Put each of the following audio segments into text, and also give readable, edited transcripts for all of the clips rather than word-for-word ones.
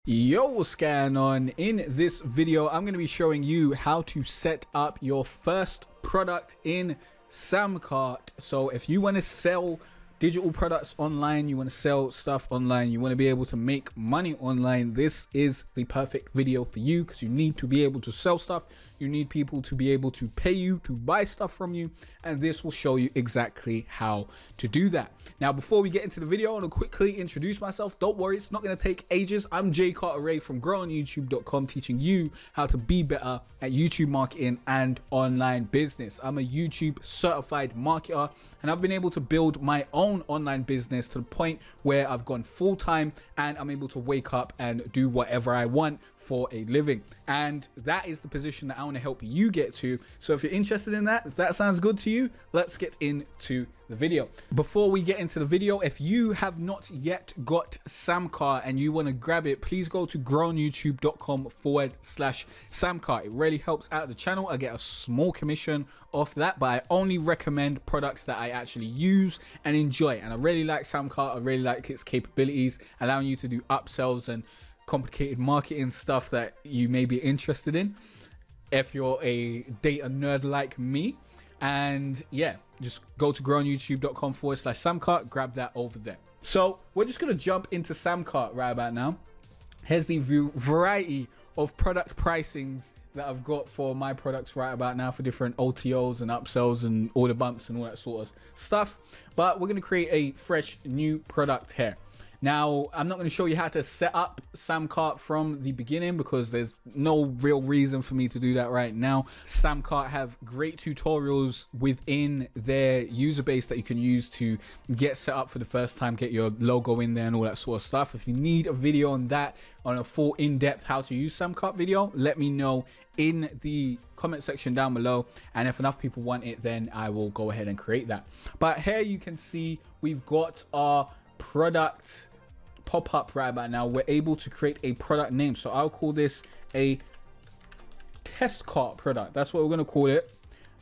Yo, what's going on? In this video I'm going to be showing you how to set up your first product in Samcart. So if you want to sell digital products online, you want to sell stuff online, you want to be able to make money online, this is the perfect video for you, because you need to be able to sell stuff, you need people to be able to pay you to buy stuff from you, and this will show you exactly how to do that. Now, before we get into the video, I want to quickly introduce myself. Don't worry, it's not going to take ages. I'm Jay Carter from growonyoutube.com, teaching you how to be better at YouTube marketing and online business. I'm a YouTube certified marketer, and I've been able to build my own online business to the point where I've gone full-time and I'm able to wake up and do whatever I want for a living. And that is the position that I want to help you get to. So if you're interested in that, if that sounds good to you, let's get into the video. Before we get into the video, if you have not yet got Samcart and you want to grab it, please go to growonyoutube.com/Samcart. It really helps out the channel. I get a small commission off that, but I only recommend products that I actually use and enjoy. And I really like Samcart. I really like its capabilities, allowing you to do upsells and complicated marketing stuff that you may be interested in if you're a data nerd like me. And yeah, just go to growonyoutube.com/Samcart, grab that over there. So we're just going to jump into Samcart right about now. Here's the variety of product pricings that I've got for my products right about now, for different OTOs and upsells and order bumps and all that sort of stuff. But we're going to create a fresh new product here. Now, I'm not going to show you how to set up Samcart from the beginning, because there's no real reason for me to do that right now. Samcart have great tutorials within their user base that you can use to get set up for the first time, get your logo in there and all that sort of stuff. If you need a video on that, on a full in-depth how to use Samcart video, let me know in the comment section down below, and if enough people want it, then I will go ahead and create that. But here you can see we've got our product pop up right about now. We're able to create a product name, so I'll call this a test cart product. That's what we're going to call it.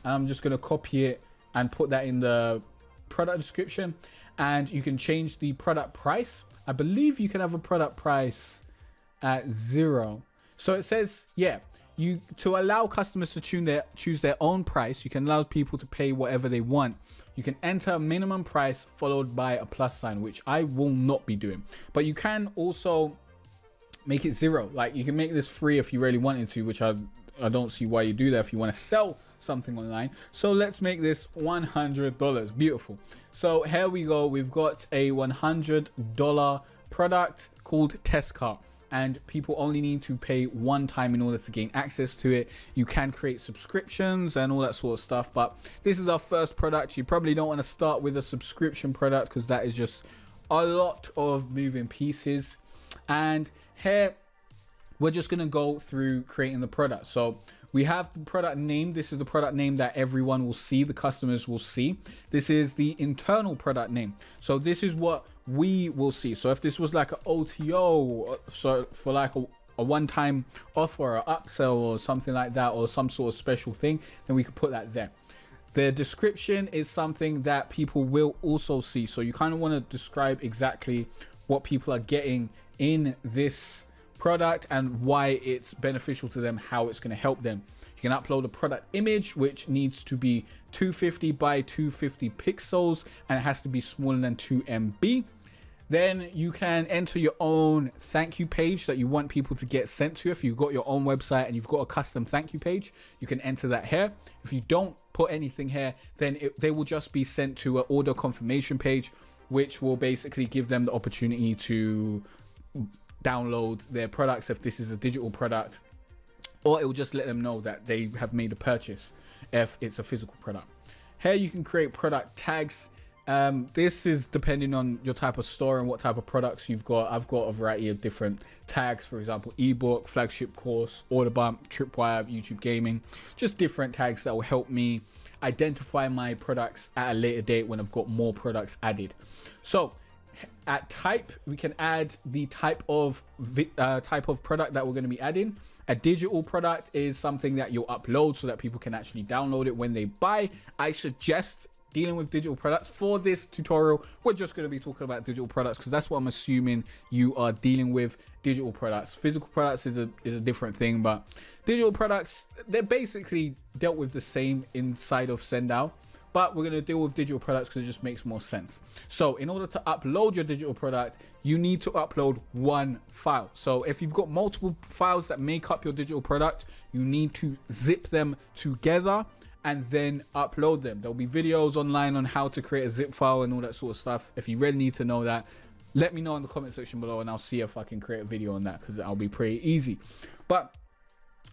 I'm just going to copy it and put that in the product description, and you can change the product price. I believe you can have a product price at 0. So it says, yeah, to allow customers to choose their own price, you can allow people to pay whatever they want. You can enter a minimum price followed by a plus sign, which I will not be doing. But you can also make it 0. Like, you can make this free if you really wanted to, which I don't see why you do that if you want to sell something online. So let's make this $100. Beautiful. So here we go. We've got a $100 product called Test Cart, and people only need to pay one time in order to gain access to it. You can create subscriptions and all that sort of stuff, but this is our first product. You probably don't want to start with a subscription product, because that is just a lot of moving pieces. And here we're just going to go through creating the product. So we have the product name. This is the product name that everyone will see, the customers will see. This is the internal product name. So this is what we will see. So if this was like an OTO, so for like a one-time offer or upsell or something like that, or some sort of special thing, then we could put that there. The description is something that people will also see. So you kind of want to describe exactly what people are getting in this product and why it's beneficial to them, how it's going to help them. You can upload a product image, which needs to be 250 by 250 pixels, and it has to be smaller than 2 MB. Then you can enter your own thank you page that you want people to get sent to. If you've got your own website and you've got a custom thank you page, you can enter that here. If you don't put anything here, then they will just be sent to an order confirmation page, which will basically give them the opportunity to download their products if this is a digital product, or it will just let them know that they have made a purchase if it's a physical product. Here you can create product tags. This is depending on your type of store and what type of products you've got. I've got a variety of different tags, for example, ebook, flagship course, order bump, tripwire, YouTube gaming, just different tags that will help me identify my products at a later date when I've got more products added. So at type, we can add the type of product that we're going to be adding. A digital product is something that you'll upload so that people can actually download it when they buy. I suggest dealing with digital products. For this tutorial, we're just going to be talking about digital products because that's what I'm assuming you are dealing with. Digital products. Physical products is a different thing, but digital products, they're basically dealt with the same inside of Sendao, but we're going to deal with digital products because it just makes more sense. So in order to upload your digital product, you need to upload one file. So if you've got multiple files that make up your digital product, you need to zip them together and then upload them. There'll be videos online on how to create a zip file and all that sort of stuff. If you really need to know that, let me know in the comment section below and I'll see if I can create a video on that because that'll be pretty easy. But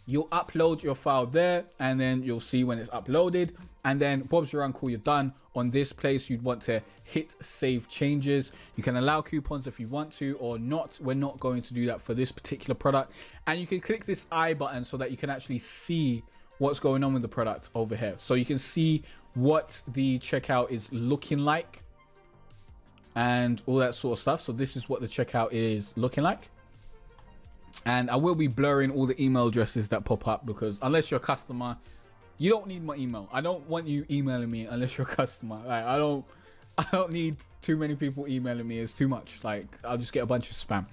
you'll upload your file there and then you'll see when it's uploaded, and then Bob's your uncle, you're done. On this place, you'd want to hit save changes. You can allow coupons if you want to or not. We're not going to do that for this particular product. And you can click this I button so that you can actually see what's going on with the product over here. So you can see what the checkout is looking like and all that sort of stuff. So this is what the checkout is looking like. And I will be blurring all the email addresses that pop up because unless you're a customer, you don't need my email. I don't want you emailing me unless you're a customer. Like, I don't need too many people emailing me. It's too much. Like, I'll just get a bunch of spam.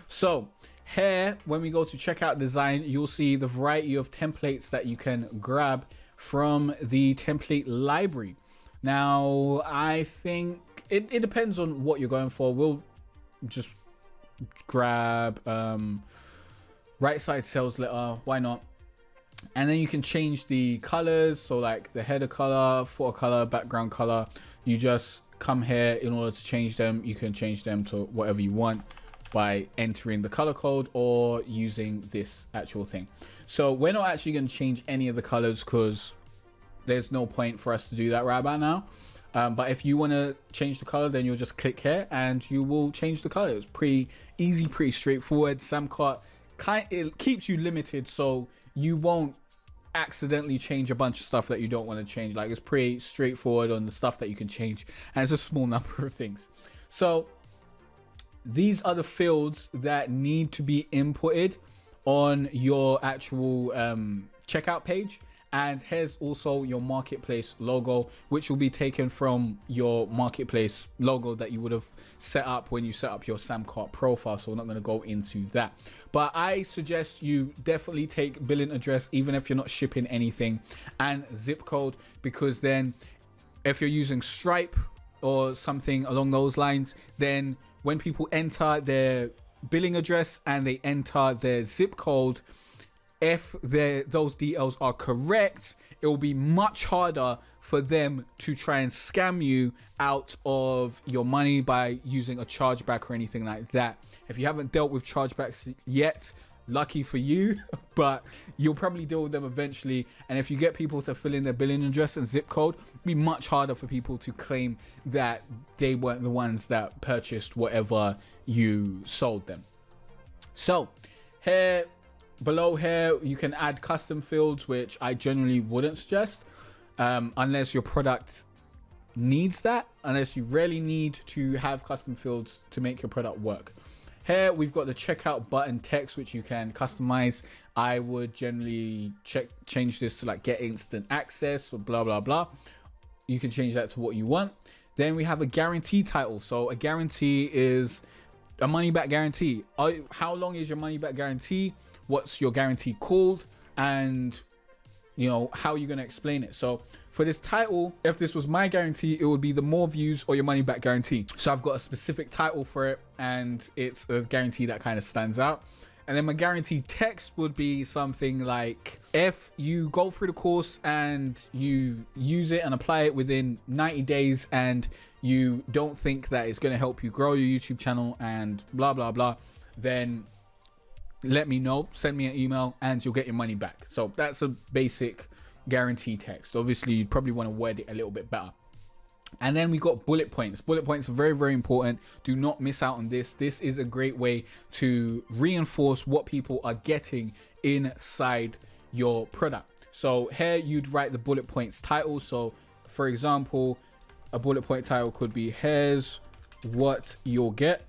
So here, when we go to checkout design, you'll see the variety of templates that you can grab from the template library. Now, I think it depends on what you're going for. We'll just grab right side sales letter, why not? And then you can change the colors, so like the header color, footer color, background color. You just come here. In order to change them, you can change them to whatever you want by entering the color code or using this actual thing. So we're not actually going to change any of the colors because there's no point for us to do that right about now. But if you want to change the color, then you'll just click here and you will change the color. It's pretty easy, pretty straightforward. Samcart it keeps you limited, so you won't accidentally change a bunch of stuff that you don't want to change. Like, it's pretty straightforward on the stuff that you can change, and it's a small number of things. So these are the fields that need to be inputted on your actual checkout page. And here's also your marketplace logo, which will be taken from your marketplace logo that you would have set up when you set up your Samcart profile. So we're not going to go into that. But I suggest you definitely take billing address, even if you're not shipping anything, and zip code, because then if you're using Stripe or something along those lines, then when people enter their billing address and they enter their zip code, if those details are correct, it will be much harder for them to try and scam you out of your money by using a chargeback or anything like that. If you haven't dealt with chargebacks yet, lucky for you, but you'll probably deal with them eventually. And if you get people to fill in their billing address and zip code, it'll be much harder for people to claim that they weren't the ones that purchased whatever you sold them. So here, below here, you can add custom fields, which I generally wouldn't suggest unless your product needs that, unless you really need to have custom fields to make your product work. Here we've got the checkout button text, which you can customize. I would generally change this to like get instant access or blah blah blah. You can change that to what you want. Then we have a guarantee title. So a guarantee is a money back guarantee. How long is your money back guarantee? What's your guarantee called? And you know, how are you going to explain it? So for this title, if this was my guarantee, it would be the more views or your money back guarantee. So I've got a specific title for it, and it's a guarantee that kind of stands out. And then my guarantee text would be something like, if you go through the course and you use it and apply it within 90 days and you don't think that it's going to help you grow your YouTube channel and blah blah blah, then let me know, send me an email, and you'll get your money back. So that's a basic guarantee text. Obviously, you'd probably want to word it a little bit better. And then we got bullet points. Bullet points are very, very important. Do not miss out on this. This is a great way to reinforce what people are getting inside your product. So here you'd write the bullet points title. So for example, a bullet point title could be, here's what you'll get.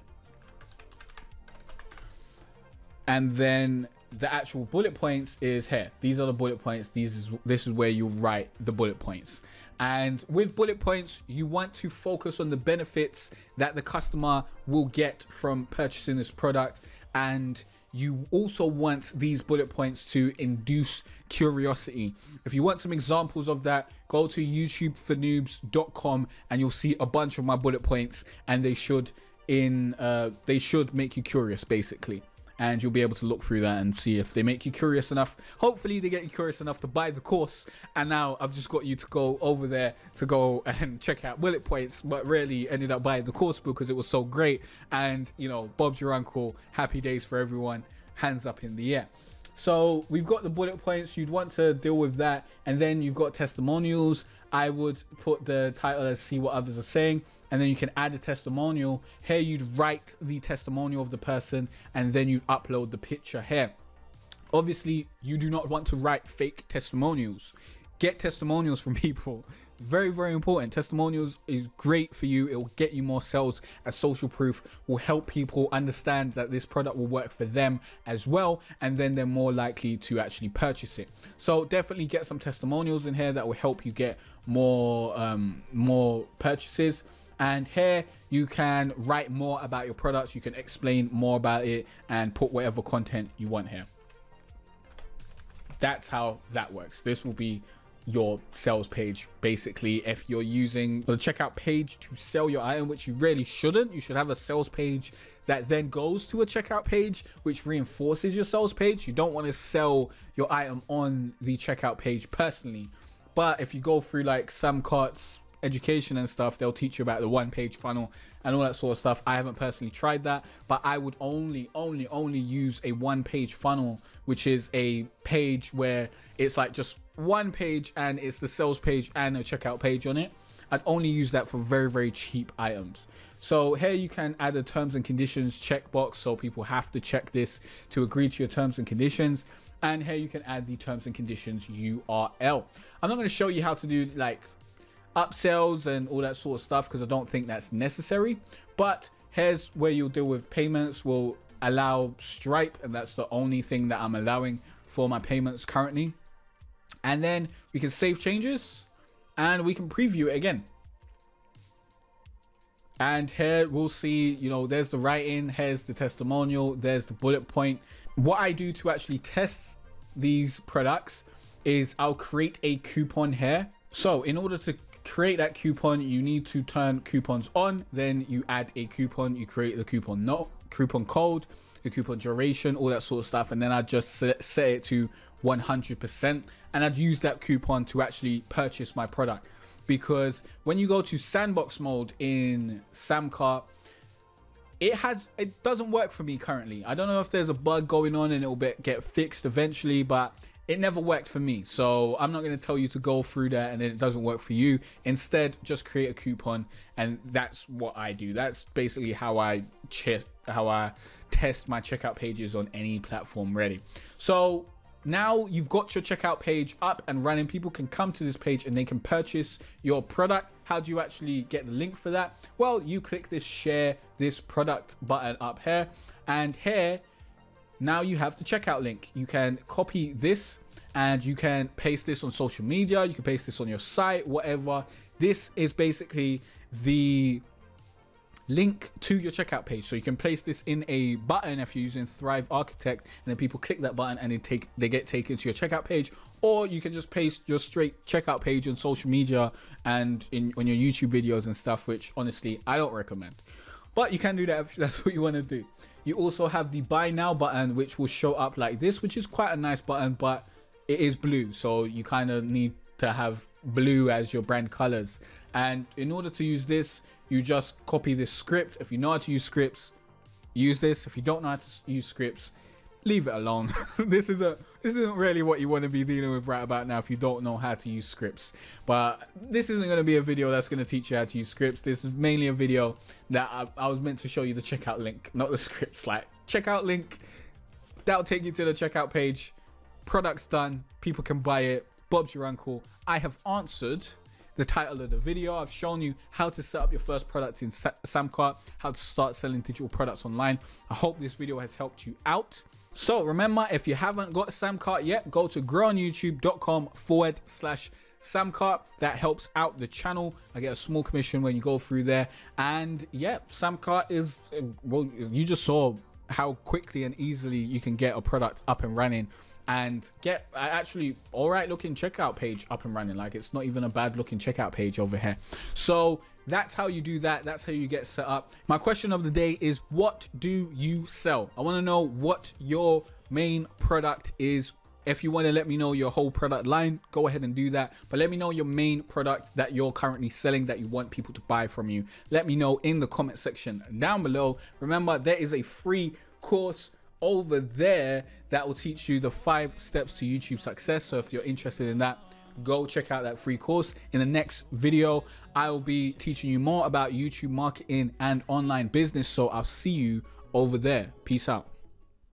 And then the actual bullet points is here. These are the bullet points. This is where you write the bullet points. And with bullet points, you want to focus on the benefits that the customer will get from purchasing this product. And you also want these bullet points to induce curiosity. If you want some examples of that, go to YouTubeForNoobs.com and you'll see a bunch of my bullet points, and they should make you curious, basically. And you'll be able to look through that and see if they make you curious enough. Hopefully they get you curious enough to buy the course. And now I've just got you to go over there to go and check out bullet points, but really ended up buying the course because it was so great. And, you know, Bob's your uncle. Happy days for everyone. Hands up in the air. So we've got the bullet points. You'd want to deal with that. And then you've got testimonials. I would put the title as "See What Others Are Saying." And then you can add a testimonial. Here you'd write the testimonial of the person, and then you upload the picture here. Obviously, you do not want to write fake testimonials. Get testimonials from people. Very, very important. Testimonials is great for you. It will get you more sales, as social proof will help people understand that this product will work for them as well, and then they're more likely to actually purchase it. So definitely get some testimonials in here that will help you get more purchases. And here you can write more about your products. You can explain more about it and put whatever content you want here. That's how that works. This will be your sales page, basically. If you're using the checkout page to sell your item, which you really shouldn't, you should have a sales page that then goes to a checkout page, which reinforces your sales page. You don't want to sell your item on the checkout page personally. But if you go through like Samcart's education and stuff, they'll teach you about the one-page funnel and all that sort of stuff. I haven't personally tried that, but I would only use a one-page funnel, which is a page where it's like just one page and it's the sales page and a checkout page on it. I'd only use that for very, very cheap items. So here you can add a terms and conditions checkbox, so people have to check this to agree to your terms and conditions. And here you can add the terms and conditions URL. I'm not going to show you how to do like upsells and all that sort of stuff because I don't think that's necessary, but here's where you'll deal with payments. We'll allow Stripe, and that's the only thing that I'm allowing for my payments currently. And then we can save changes and we can preview it again. And here we'll see, you know, there's the writing, here's the testimonial, there's the bullet point. What I do to actually test these products is I'll create a coupon here. So in order to create that coupon, you need to turn coupons on. Then you add a coupon, you create the coupon code, the coupon duration, all that sort of stuff. And then I just set it to 100%, and I'd use that coupon to actually purchase my product. Because when you go to sandbox mode in Samcart, it doesn't work for me currently. I don't know if there's a bug going on and it will get fixed eventually, but it never worked for me. So I'm not going to tell you to go through that and then it doesn't work for you. Instead, just create a coupon, and that's what I do. That's basically how I test my checkout pages on any platform really. So now you've got your checkout page up and running. People can come to this page and they can purchase your product. How do you actually get the link for that? Well, you click this share this product button up here, and here now you have the checkout link. You can copy this and you can paste this on social media. You can paste this on your site, whatever. This is basically the link to your checkout page. So you can place this in a button if you're using Thrive Architect, and then people click that button and they get taken to your checkout page. Or you can just paste your straight checkout page on social media and on your YouTube videos and stuff, which honestly I don't recommend. But you can do that if that's what you want to do. You also have the buy now button, which will show up like this, which is quite a nice button, but it is blue. So you kind of need to have blue as your brand colors. And in order to use this, you just copy this script. If you know how to use scripts, use this. If you don't know how to use scripts, leave it alone. This isn't really what you want to be dealing with right about now if you don't know how to use scripts. But this isn't going to be a video that's going to teach you how to use scripts. This is mainly a video that I was meant to show you the checkout link, not the scripts. Like, checkout link, that'll take you to the checkout page. Product's done, people can buy it. Bob's your uncle. I have answered the title of the video. I've shown you how to set up your first product in Samcart, how to start selling digital products online. I hope this video has helped you out. So remember, if you haven't got Samcart yet, go to growonyoutube.com/Samcart. That helps out the channel. I get a small commission when you go through there. And yeah, Samcart is, well, you just saw how quickly and easily you can get a product up and running and get actually all right looking checkout page up and running. Like, it's not even a bad looking checkout page over here. So that's how you do that. That's how you get set up. My question of the day is, what do you sell? I want to know what your main product is. If you want to let me know your whole product line, go ahead and do that. But let me know your main product that you're currently selling that you want people to buy from you. Let me know in the comment section down below. Remember, there is a free course over there that will teach you the 5 steps to YouTube success. So if you're interested in that, go check out that free course. In the next video, I will be teaching you more about YouTube marketing and online business. So I'll see you over there. Peace out.